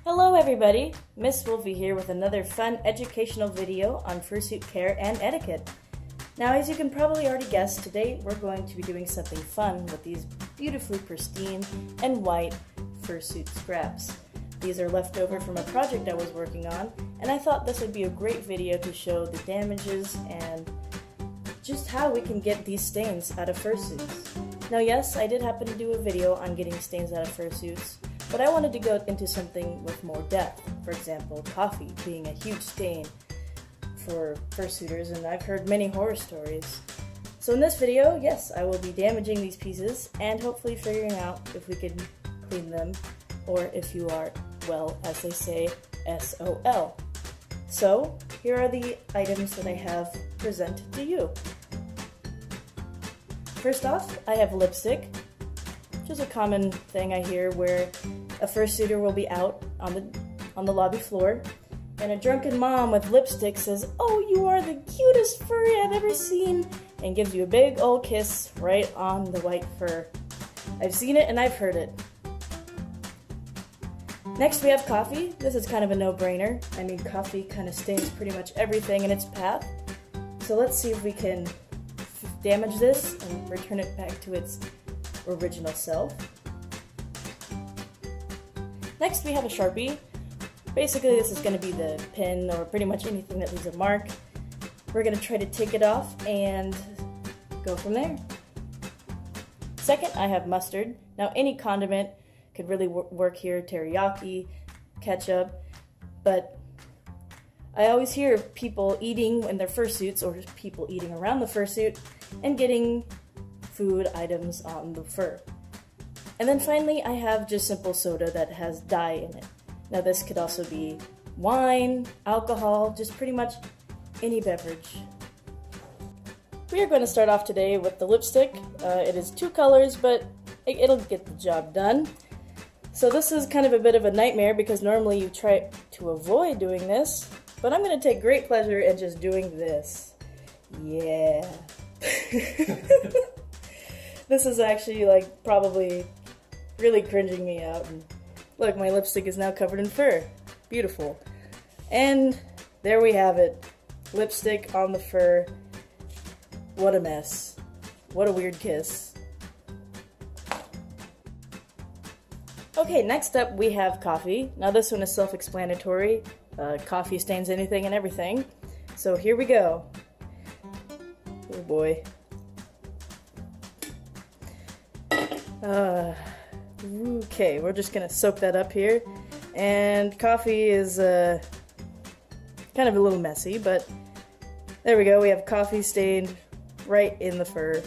Hello everybody, Miss Wolfie here with another fun educational video on fursuit care and etiquette. Now as you can probably already guess, today we're going to be doing something fun with these beautifully pristine and white fursuit scraps. These are left over from a project I was working on, and I thought this would be a great video to show the damages and just how we can get these stains out of fursuits. Now yes, I did happen to do a video on getting stains out of fursuits, but I wanted to go into something with more depth. For example, coffee being a huge stain for fursuiters, and I've heard many horror stories. So in this video, yes, I will be damaging these pieces and hopefully figuring out if we can clean them, or if you are, well, as they say, SOL. So here are the items that I have presented to you. First off, I have lipstick, which is a common thing I hear where a fursuiter will be out on the lobby floor, and a drunken mom with lipstick says, "Oh, you are the cutest furry I've ever seen," and gives you a big old kiss right on the white fur. I've seen it and I've heard it. Next we have coffee. This is kind of a no-brainer. I mean, coffee kind of stains pretty much everything in its path. So let's see if we can damage this and return it back to its original self. Next we have a Sharpie. Basically this is going to be the pin or pretty much anything that leaves a mark. We're going to try to take it off and go from there. Second, I have mustard. Now any condiment could really work here, teriyaki, ketchup, but I always hear people eating in their fursuits, or just people eating around the fursuit and getting food items on the fur. And then finally I have just simple soda that has dye in it. Now this could also be wine, alcohol, just pretty much any beverage. We are going to start off today with the lipstick. It is two colors, but it'll get the job done. So this is kind of a bit of a nightmare because normally you try to avoid doing this, but I'm going to take great pleasure in just doing this. Yeah. This is actually like probably really cringing me out. And look, my lipstick is now covered in fur. Beautiful. And there we have it. Lipstick on the fur. What a mess. What a weird kiss. Okay, next up we have coffee. Now this one is self-explanatory. Coffee stains anything and everything. So here we go. Oh boy. Okay, we're just gonna soak that up here. And coffee is kind of a little messy, but there we go. We have coffee stained right in the fur.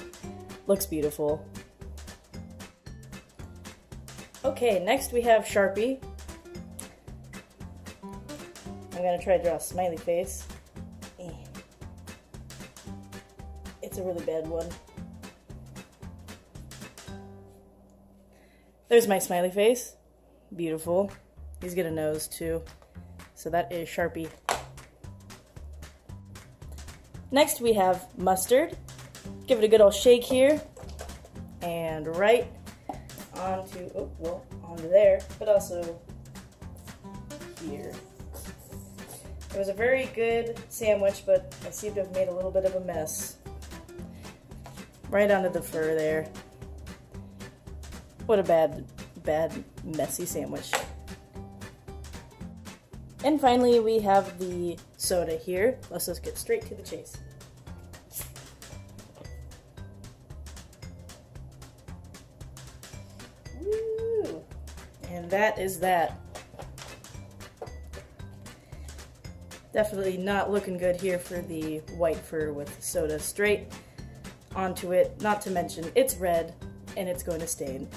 Looks beautiful. Okay, next we have Sharpie. I'm gonna try to draw a smiley face. It's a really bad one. There's my smiley face. Beautiful. He's got a nose too. So that is Sharpie. Next we have mustard. Give it a good old shake here. And right onto, oh, well, onto there, but also here. It was a very good sandwich, but I seem to have made a little bit of a mess. Right onto the fur there. What a bad, messy sandwich. And finally, we have the soda here. Let's just get straight to the chase. Woo! And that is that. Definitely not looking good here for the white fur with soda straight onto it. Not to mention, it's red and it's going to stain.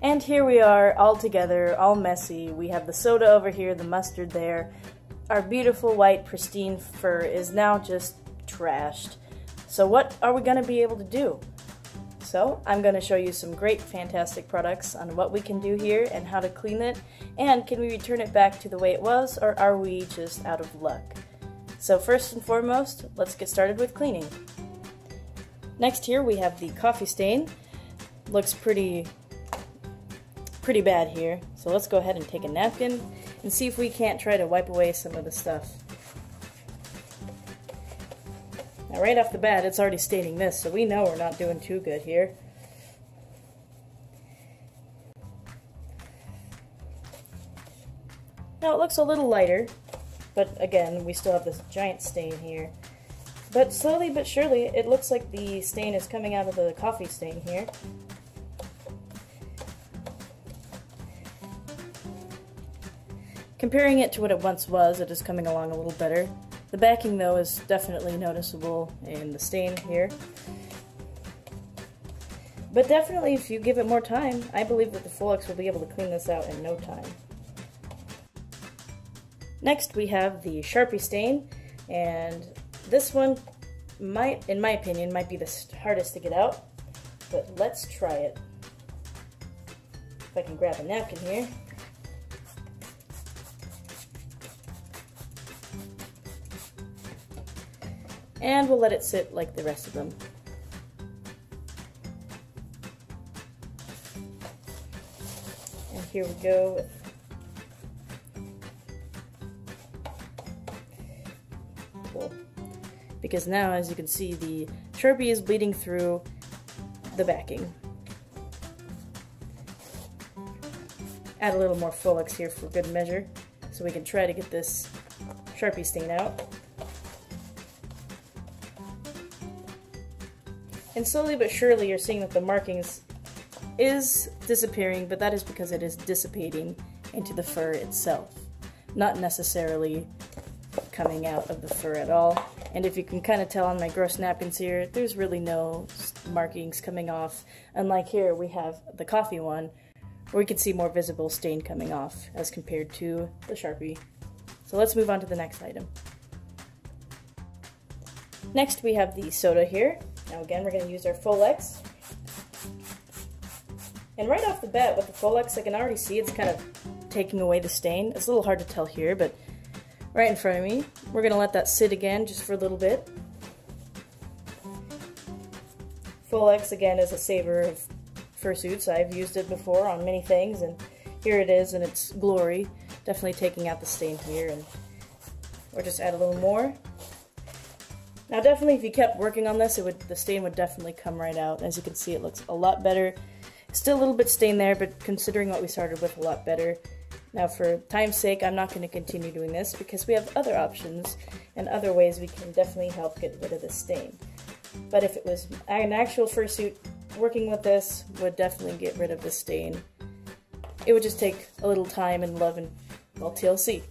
And here we are, all together, all messy. We have the soda over here, the mustard there. Our beautiful white pristine fur is now just trashed. So what are we going to be able to do? So I'm going to show you some great, fantastic products on what we can do here and how to clean it. And can we return it back to the way it was, or are we just out of luck? So first and foremost, let's get started with cleaning. Next here we have the coffee stain. Looks pretty pretty bad here. So let's go ahead and take a napkin and see if we can't try to wipe away some of the stuff. Now right off the bat, it's already staining this, so we know we're not doing too good here. Now it looks a little lighter, but again, we still have this giant stain here. But slowly but surely, it looks like the stain is coming out of the coffee stain here. Comparing it to what it once was, it is coming along a little better. The backing, though, is definitely noticeable in the stain here. But definitely, if you give it more time, I believe that the Folex will be able to clean this out in no time. Next, we have the Sharpie stain, and this one might, in my opinion, might be the hardest to get out, but let's try it. If I can grab a napkin here. And we'll let it sit like the rest of them. And here we go with because now, as you can see, the Sharpie is bleeding through the backing. Add a little more Folex here for good measure, so we can try to get this Sharpie stain out. And slowly but surely you're seeing that the markings is disappearing, but that is because it is dissipating into the fur itself, not necessarily coming out of the fur at all. And if you can kind of tell on my gross napkins here, there's really no markings coming off. Unlike here, we have the coffee one, where we can see more visible stain coming off as compared to the Sharpie. So let's move on to the next item. Next, we have the soda here. Now again, we're going to use our Folex. And right off the bat with the Folex, I can already see it's kind of taking away the stain. It's a little hard to tell here, but right in front of me, we're going to let that sit again just for a little bit. Folex, again, is a saver of fursuits. I've used it before on many things, and here it is in its glory. Definitely taking out the stain here, and we'll just add a little more. Now definitely if you kept working on this, the stain would definitely come right out. As you can see, it looks a lot better. Still a little bit stained there, but considering what we started with, a lot better. Now for time's sake, I'm not going to continue doing this because we have other options and other ways we can definitely help get rid of the stain. But if it was an actual fursuit, working with this would definitely get rid of the stain. It would just take a little time and love and, well, TLC.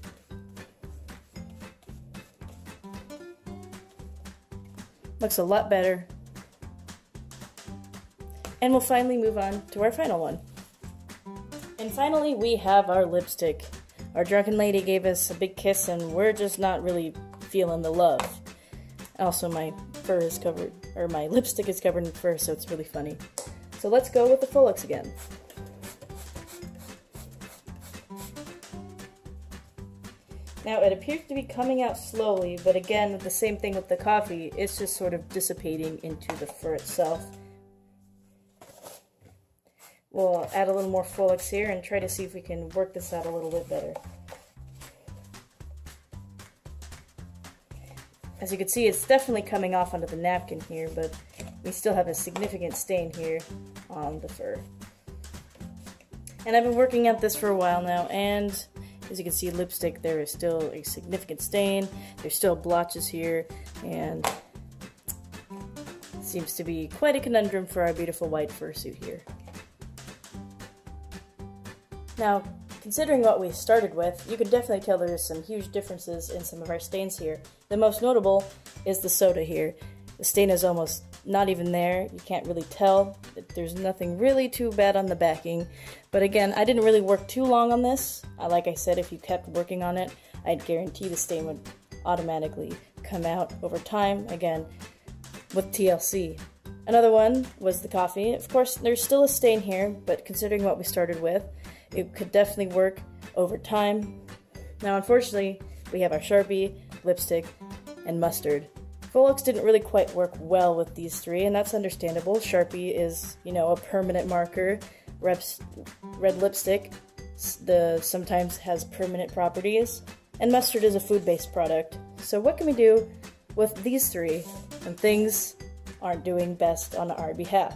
Looks a lot better. And we'll finally move on to our final one. And finally, we have our lipstick. Our drunken lady gave us a big kiss and we're just not really feeling the love. Also, my fur is covered, or my lipstick is covered in fur, so it's really funny. So let's go with the Folex again. Now it appears to be coming out slowly, but again, the same thing with the coffee, it's just sort of dissipating into the fur itself. We'll add a little more Folex here and try to see if we can work this out a little bit better. As you can see, it's definitely coming off onto the napkin here, but we still have a significant stain here on the fur. And I've been working at this for a while now, and as you can see, lipstick, there is still a significant stain. There's still blotches here, and it seems to be quite a conundrum for our beautiful white fursuit here. Now, considering what we started with, you can definitely tell there's some huge differences in some of our stains here. The most notable is the soda here. The stain is almost not even there. You can't really tell. There's nothing really too bad on the backing. But again, I didn't really work too long on this. Like I said, if you kept working on it, I'd guarantee the stain would automatically come out over time, again, with TLC. Another one was the coffee. Of course, there's still a stain here, but considering what we started with, it could definitely work over time. Now, unfortunately, we have our Sharpie, lipstick, and mustard. Folex didn't really quite work well with these three, and that's understandable. Sharpie is, you know, a permanent marker, reps red lipstick sometimes has permanent properties, and mustard is a food-based product. So what can we do with these three when things aren't doing best on our behalf?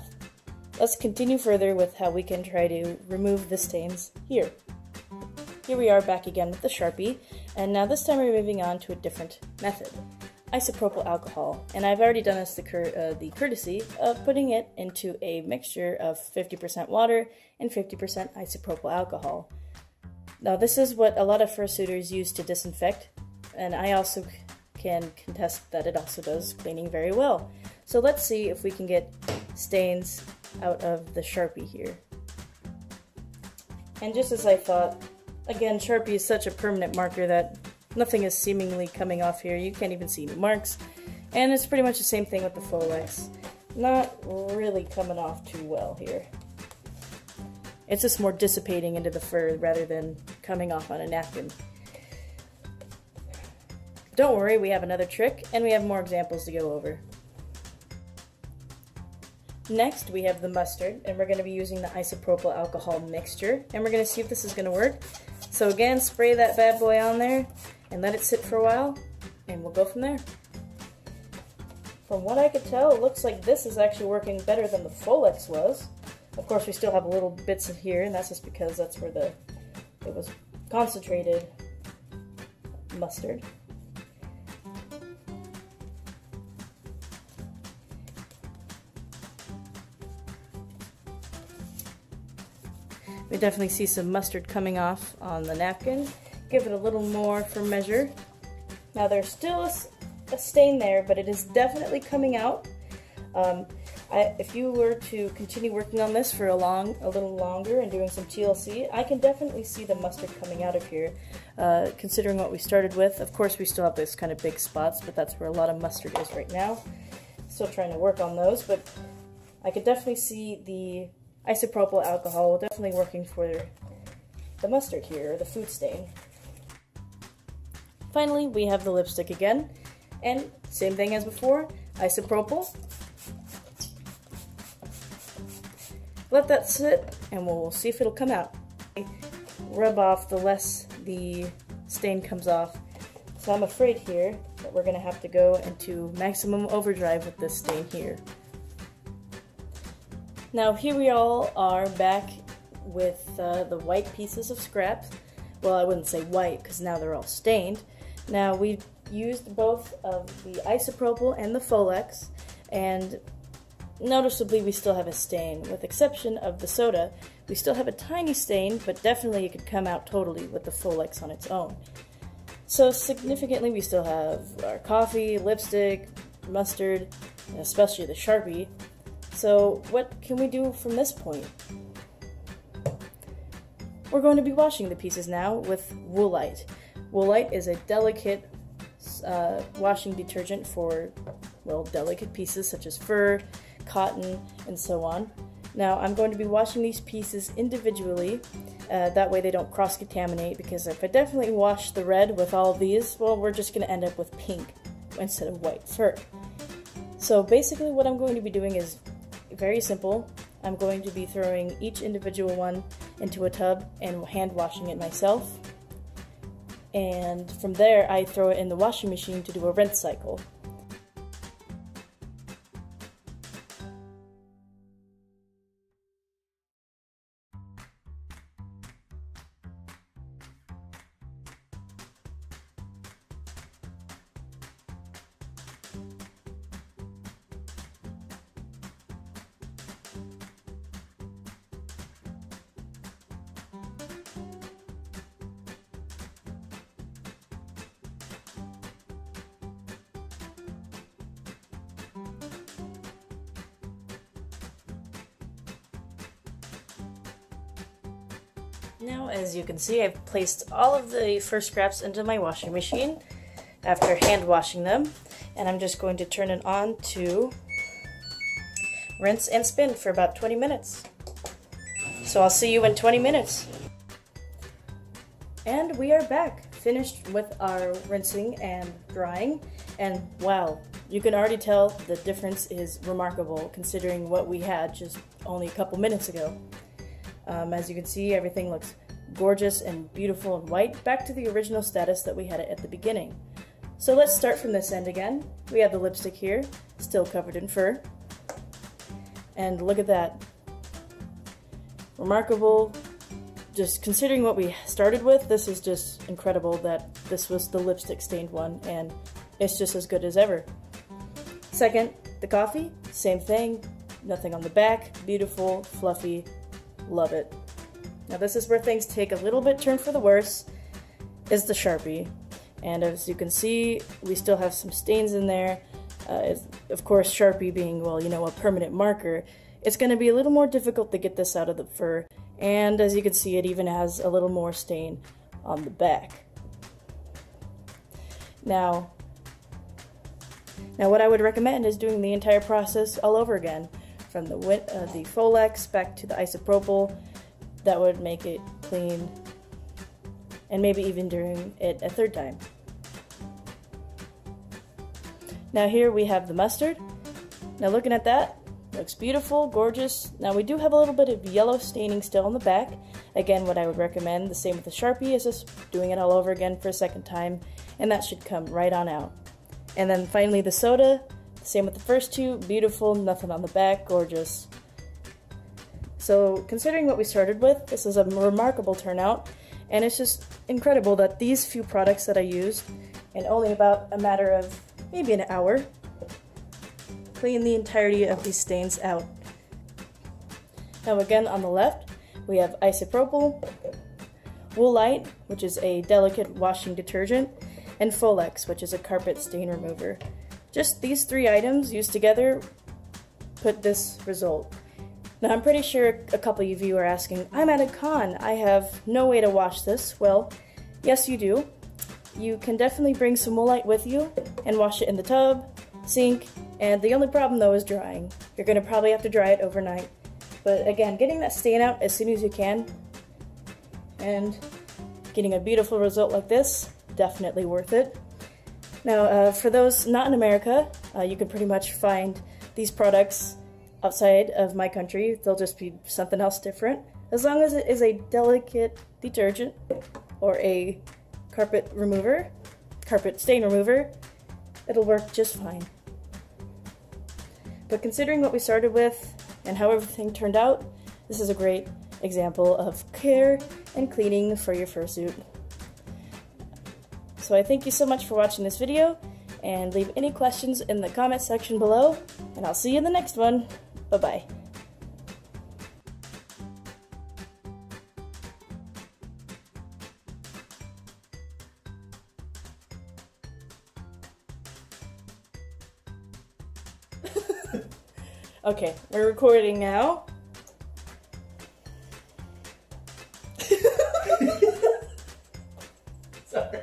Let's continue further with how we can try to remove the stains here. Here we are back again with the Sharpie, and now this time we're moving on to a different method. Isopropyl alcohol, and I've already done us the courtesy of putting it into a mixture of 50% water and 50% isopropyl alcohol. Now this is what a lot of fursuiters use to disinfect, and I also can contest that it also does cleaning very well. So let's see if we can get stains out of the Sharpie here. And just as I thought, again, Sharpie is such a permanent marker that nothing is seemingly coming off here. You can't even see any marks. And it's pretty much the same thing with the Folex. Not really coming off too well here. It's just more dissipating into the fur rather than coming off on a napkin. Don't worry, we have another trick and we have more examples to go over. Next, we have the mustard, and we're going to be using the isopropyl alcohol mixture, and we're going to see if this is going to work. So again, spray that bad boy on there and let it sit for a while, and we'll go from there. From what I could tell, it looks like this is actually working better than the Folex was. Of course, we still have little bits in here, and that's just because that's where it was concentrated mustard. We definitely see some mustard coming off on the napkin. Give it a little more for measure. Now there's still a stain there, but it is definitely coming out. If you were to continue working on this for a little longer and doing some TLC, I can definitely see the mustard coming out of here. Considering what we started with, of course we still have those kind of big spots, but that's where a lot of mustard is right now. Still trying to work on those, but I could definitely see the isopropyl alcohol definitely working for the mustard here, or the food stain. Finally, we have the lipstick again, and same thing as before, isopropyl. Let that sit, and we'll see if it'll come out. Rub off the less the stain comes off. So I'm afraid here that we're going to have to go into maximum overdrive with this stain here. Now here we all are back with the white pieces of scraps. Well, I wouldn't say white because now they're all stained. Now we've used both of the isopropyl and the Folex, and noticeably we still have a stain. With exception of the soda, we still have a tiny stain, but definitely it could come out totally with the Folex on its own. So significantly we still have our coffee, lipstick, mustard, and especially the Sharpie. So what can we do from this point? We're going to be washing the pieces now with Woolite. Woolite is a delicate washing detergent for, well, delicate pieces such as fur, cotton, and so on. Now I'm going to be washing these pieces individually, that way they don't cross-contaminate, because if I definitely wash the red with all of these, well, we're just going to end up with pink instead of white fur. So basically what I'm going to be doing is very simple. I'm going to be throwing each individual one into a tub and hand washing it myself. And from there, I throw it in the washing machine to do a rinse cycle. Now, as you can see, I've placed all of the fur scraps into my washing machine after hand washing them, and I'm just going to turn it on to rinse and spin for about 20 minutes. So I'll see you in 20 minutes. And we are back, finished with our rinsing and drying, and wow, you can already tell the difference is remarkable considering what we had just only a couple minutes ago. As you can see, everything looks gorgeous and beautiful and white, back to the original status that we had it at the beginning. So let's start from this end again. We have the lipstick here, still covered in fur. And look at that. Remarkable. Just considering what we started with, this is just incredible that this was the lipstick stained one, and it's just as good as ever. Second, the coffee, same thing, nothing on the back, beautiful, fluffy, love it. Now this is where things take a little bit turn for the worse, is the Sharpie. And as you can see, we still have some stains in there. Of course, Sharpie being, well, you know, a permanent marker, it's going to be a little more difficult to get this out of the fur. And as you can see, it even has a little more stain on the back. Now what I would recommend is doing the entire process all over again, from the Folex back to the isopropyl. That would make it clean, and maybe even doing it a third time. Now here we have the mustard. Now looking at that, looks beautiful, gorgeous. Now we do have a little bit of yellow staining still on the back. Again, what I would recommend, the same with the Sharpie, is just doing it all over again for a second time, and that should come right on out. And then finally the soda, same with the first two, beautiful, nothing on the back, gorgeous. So considering what we started with, this is a remarkable turnout, and it's just incredible that these few products that I used, in only about a matter of maybe an hour, clean the entirety of these stains out. Now again, on the left, we have isopropyl, Woolite, which is a delicate washing detergent, and Folex, which is a carpet stain remover. Just these three items used together put this result. Now I'm pretty sure a couple of you are asking, I'm at a con, I have no way to wash this. Well, yes you do. You can definitely bring some Woolite with you and wash it in the tub, sink, and the only problem though is drying. You're going to probably have to dry it overnight. But again, getting that stain out as soon as you can and getting a beautiful result like this, definitely worth it. Now for those not in America, you can pretty much find these products outside of my country. They'll just be something else different. As long as it is a delicate detergent or a carpet stain remover, it'll work just fine. But considering what we started with and how everything turned out, this is a great example of care and cleaning for your fursuit. So I thank you so much for watching this video, and leave any questions in the comment section below, and I'll see you in the next one. Bye-bye. Okay, we're recording now. Sorry.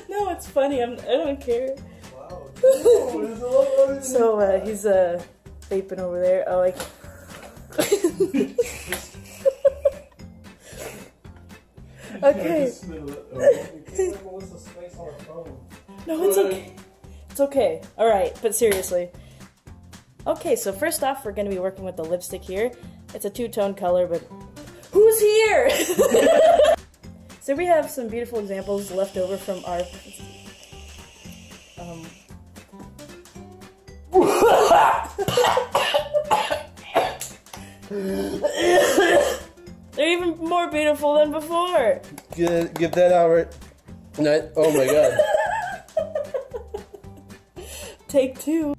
No, it's funny. I don't care. Wow. So he's vaping over there. Oh, like. Okay. No, it's okay. It's okay. All right, but seriously. Okay, so first off, we're going to be working with the lipstick here. It's a two-tone color, but who's here? So we have some beautiful examples left over from our... They're even more beautiful than before. Give that out. Oh my god. Take two.